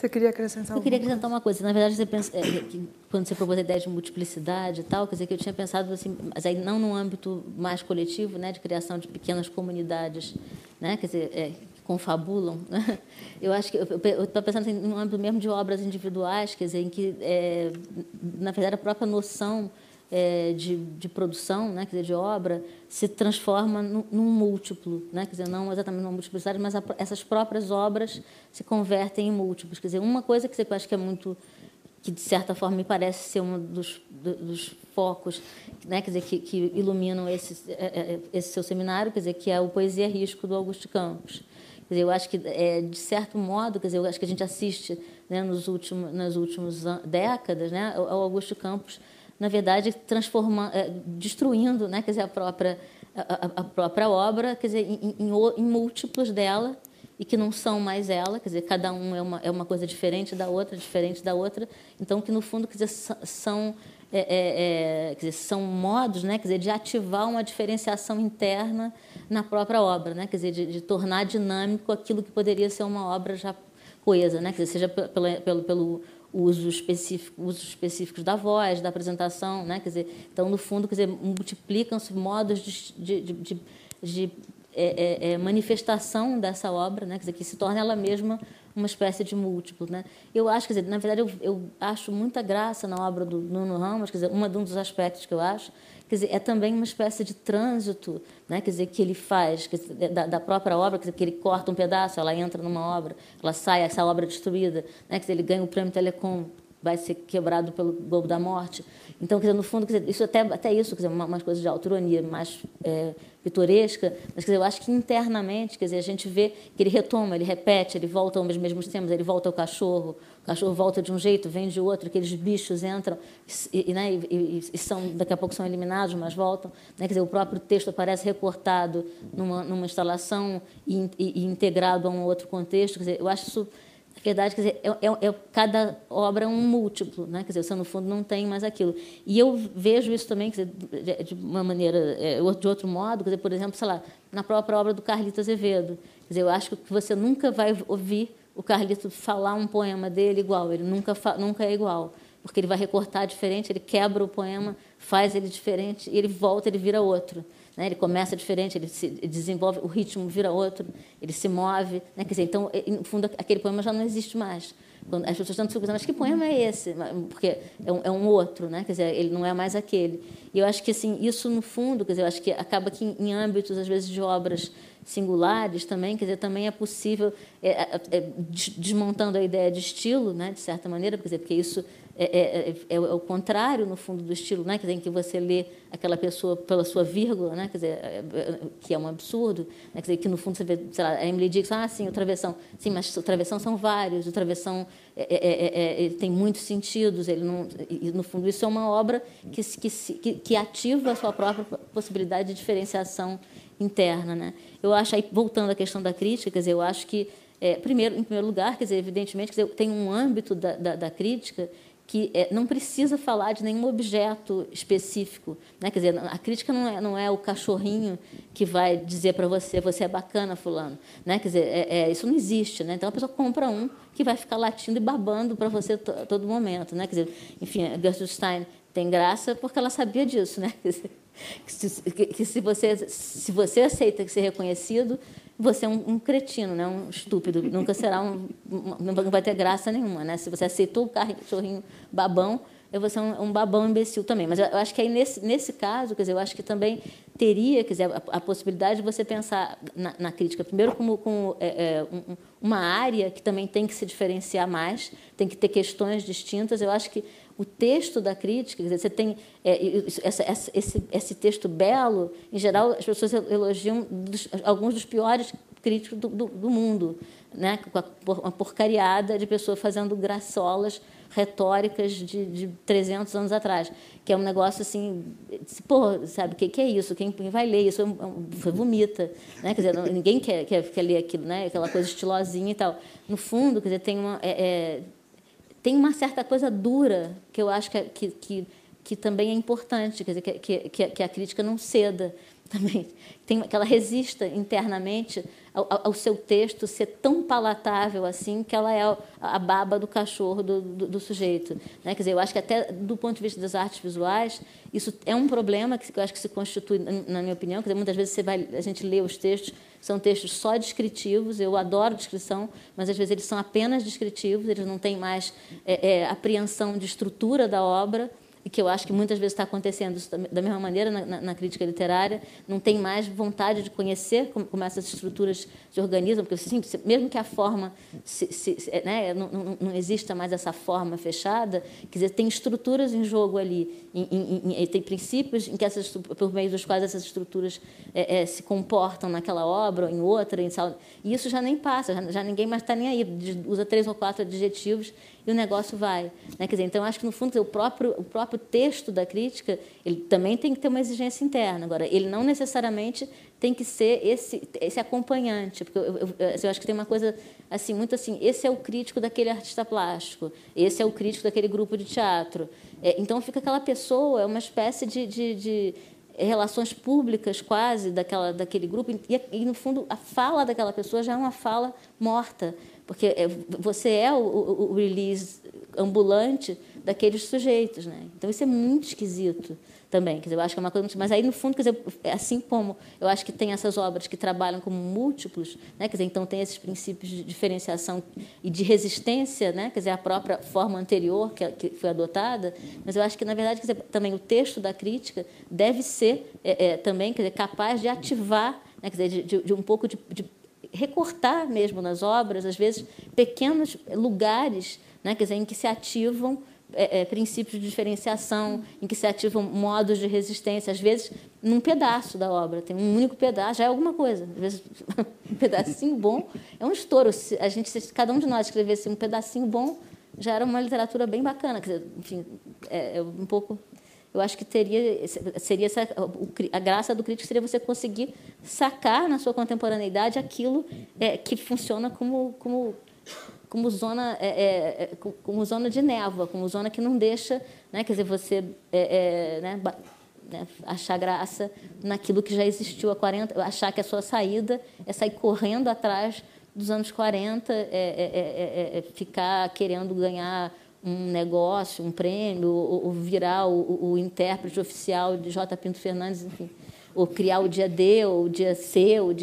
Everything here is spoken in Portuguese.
Você queria acrescentar Eu queria alguma acrescentar uma coisa. Na verdade, você pensa, que quando você propôs a ideia de multiplicidade e tal, quer dizer, que eu tinha pensado assim, mas aí não no âmbito mais coletivo, né, de criação de pequenas comunidades, né, quer dizer, que confabulam, né? Eu acho que eu estou pensando assim, no âmbito mesmo de obras individuais, quer dizer, em que, na verdade, a própria noção de produção, né, quer dizer, de obra, se transforma num múltiplo, né, quer dizer, não exatamente numa multiplicidade, mas essas próprias obras se convertem em múltiplos. Quer dizer, uma coisa que eu acho que é muito, que de certa forma me parece ser um dos focos, né, quer dizer, que iluminam esse seu seminário, quer dizer, que é o Poesia Risco do Augusto Campos. Quer dizer, eu acho que, de certo modo, quer dizer, eu acho que a gente assiste, né, nas últimas décadas, né, ao Augusto Campos, na verdade, destruindo, né, quer dizer, a própria obra, quer dizer, em múltiplos dela, e que não são mais ela, quer dizer, cada um é uma coisa diferente da outra, então, que, no fundo, quer dizer, quer dizer, são modos, né, quer dizer, de ativar uma diferenciação interna na própria obra, né, quer dizer, de tornar dinâmico aquilo que poderia ser uma obra já coesa, né, quer dizer, seja pelo usos específicos da voz, da apresentação, né, quer dizer, então, no fundo, quer dizer, multiplicam-se modos de manifestação dessa obra, né, quer dizer, que se torna ela mesma uma espécie de múltiplo, né? Eu acho, quer dizer, na verdade, eu acho muita graça na obra do Nuno Ramos, quer dizer, um dos aspectos que eu acho, quer dizer, é também uma espécie de trânsito, né, quer dizer, que ele faz, quer dizer, da própria obra, quer dizer, que ele corta um pedaço, ela entra numa obra, ela sai, essa obra é destruída, né, quer dizer, ele ganha o prêmio Telecom, vai ser quebrado pelo Globo da Morte. Então, quer dizer, no fundo, quer dizer, isso até isso, quer dizer, umas coisas de autoironia mais pitoresca, mas, quer dizer, eu acho que internamente, quer dizer, a gente vê que ele retoma, ele repete, ele volta aos mesmos temas, ele volta ao cachorro, o cachorro volta de um jeito, vem de outro, aqueles bichos entram né, e daqui a pouco são eliminados, mas voltam, né, quer dizer, o próprio texto aparece recortado numa instalação e integrado a um outro contexto, quer dizer, eu acho isso. Na verdade, quer dizer, cada obra é um múltiplo, né? Quer dizer, você, no fundo, não tem mais aquilo. E eu vejo isso também, quer dizer, de uma maneira, de outro modo, quer dizer, por exemplo, sei lá, na própria obra do Carlito Azevedo. Quer dizer, eu acho que você nunca vai ouvir o Carlito falar um poema dele igual, ele nunca é igual, porque ele vai recortar diferente, ele quebra o poema, faz ele diferente, e ele volta, ele vira outro. Né, ele começa diferente, ele desenvolve, o ritmo vira outro, ele se move. Né, quer dizer, então, no fundo, aquele poema já não existe mais. Quando as pessoas estão se perguntando, mas que poema é esse? Porque é um outro, né, quer dizer, ele não é mais aquele. E eu acho que assim, isso, no fundo, quer dizer, eu acho que acaba que em âmbitos, às vezes, de obras singulares também, quer dizer, também é possível, desmontando a ideia de estilo, né, de certa maneira, quer dizer, porque isso é o contrário, no fundo, do estilo, né, quer dizer, em que você lê aquela pessoa pela sua vírgula, né, quer dizer, que é um absurdo, né, quer dizer, que no fundo você vê, sei lá, a Emily Dickinson, sim, o travessão, sim, mas o travessão são vários, o travessão tem muitos sentidos, ele não, e no fundo isso é uma obra que ativa a sua própria possibilidade de diferenciação interna, né? Eu acho, aí voltando à questão da crítica, quer dizer, eu acho que em primeiro lugar, quer dizer, evidentemente, quer dizer, tem um âmbito da crítica que não precisa falar de nenhum objeto específico, né? Quer dizer, a crítica não é o cachorrinho que vai dizer para você é bacana, fulano, né? Quer dizer, isso não existe, né? Então a pessoa compra um que vai ficar latindo e babando para você a todo momento, né? Quer dizer, enfim, a Gertrude Stein tem graça porque ela sabia disso, né? Quer dizer, que se você aceita ser reconhecido, você é um cretino, né? Um estúpido, nunca será não vai ter graça nenhuma, né? Se você aceitou o cachorrinho babão, você é um babão imbecil também. Mas eu acho que aí nesse caso, quer dizer, eu acho que também teria, quer dizer, a possibilidade de você pensar na crítica primeiro como uma área que também tem que se diferenciar mais, tem que ter questões distintas. Eu acho que o texto da crítica, quer dizer, você tem esse texto belo, em geral, as pessoas elogiam alguns dos piores críticos do mundo, né? Uma porcariada de pessoa fazendo graçolas retóricas de 300 anos atrás, que é um negócio assim, pô, sabe, que é isso? Quem vai ler isso vomita, né? Quer dizer, ninguém quer ler aquilo, né? Aquela coisa estilosinha e tal. No fundo, quer dizer, tem uma certa coisa dura que eu acho que também é importante, quer dizer, que a crítica não ceda, também que ela resista internamente ao seu texto ser tão palatável assim que ela é a baba do cachorro do sujeito, né? Quer dizer, eu acho que até do ponto de vista das artes visuais isso é um problema que eu acho que se constitui, na minha opinião. Quer dizer, muitas vezes a gente lê os textos, são textos só descritivos. Eu adoro descrição, mas às vezes eles são apenas descritivos, eles não têm mais apreensão de estrutura da obra. E que eu acho que muitas vezes está acontecendo isso da mesma maneira na crítica literária. Não tem mais vontade de conhecer como essas estruturas se organizam, porque assim, mesmo que a forma né, não exista mais essa forma fechada, quer dizer, tem estruturas em jogo ali, tem princípios em que por meio dos quais essas estruturas se comportam naquela obra ou em outra, e isso já nem passa, já ninguém mais está nem aí, usa 3 ou 4 adjetivos e o negócio vai, né? Quer dizer, então, acho que, no fundo, o próprio texto da crítica ele também tem que ter uma exigência interna. Agora, ele não necessariamente tem que ser esse acompanhante, porque eu acho que tem uma coisa assim, muito assim, esse é o crítico daquele artista plástico, esse é o crítico daquele grupo de teatro. Então, fica aquela pessoa, é uma espécie de relações públicas quase daquele grupo, e, no fundo, a fala daquela pessoa já é uma fala morta, porque você é o release ambulante daqueles sujeitos, né? Então, isso é muito esquisito também. Quer dizer, eu acho que é uma coisa muito... Mas aí, no fundo, quer dizer, assim como eu acho que tem essas obras que trabalham como múltiplos, né? Quer dizer, então tem esses princípios de diferenciação e de resistência, né? Quer dizer, a própria forma anterior que foi adotada, mas eu acho que, na verdade, quer dizer, também o texto da crítica deve ser também, quer dizer, capaz de ativar, né? Quer dizer, de um pouco de recortar mesmo nas obras, às vezes, pequenos lugares, né? Quer dizer, em que se ativam princípios de diferenciação, em que se ativam modos de resistência, às vezes, num pedaço da obra. Tem um único pedaço, já é alguma coisa. Às vezes, um pedacinho bom é um estouro. Se cada um de nós escrevesse um pedacinho bom, já era uma literatura bem bacana. Quer dizer, enfim, um pouco... Eu acho que seria a graça do crítico seria você conseguir sacar na sua contemporaneidade aquilo que funciona como zona como zona de névoa, como zona que não deixa, né, quer dizer, você achar graça naquilo que já existiu há 40, achar que a sua saída é sair correndo atrás dos anos 40, ficar querendo ganhar um negócio, um prêmio, ou virar o intérprete oficial de J. Pinto Fernandes, enfim, ou criar o dia D, ou o dia C, ou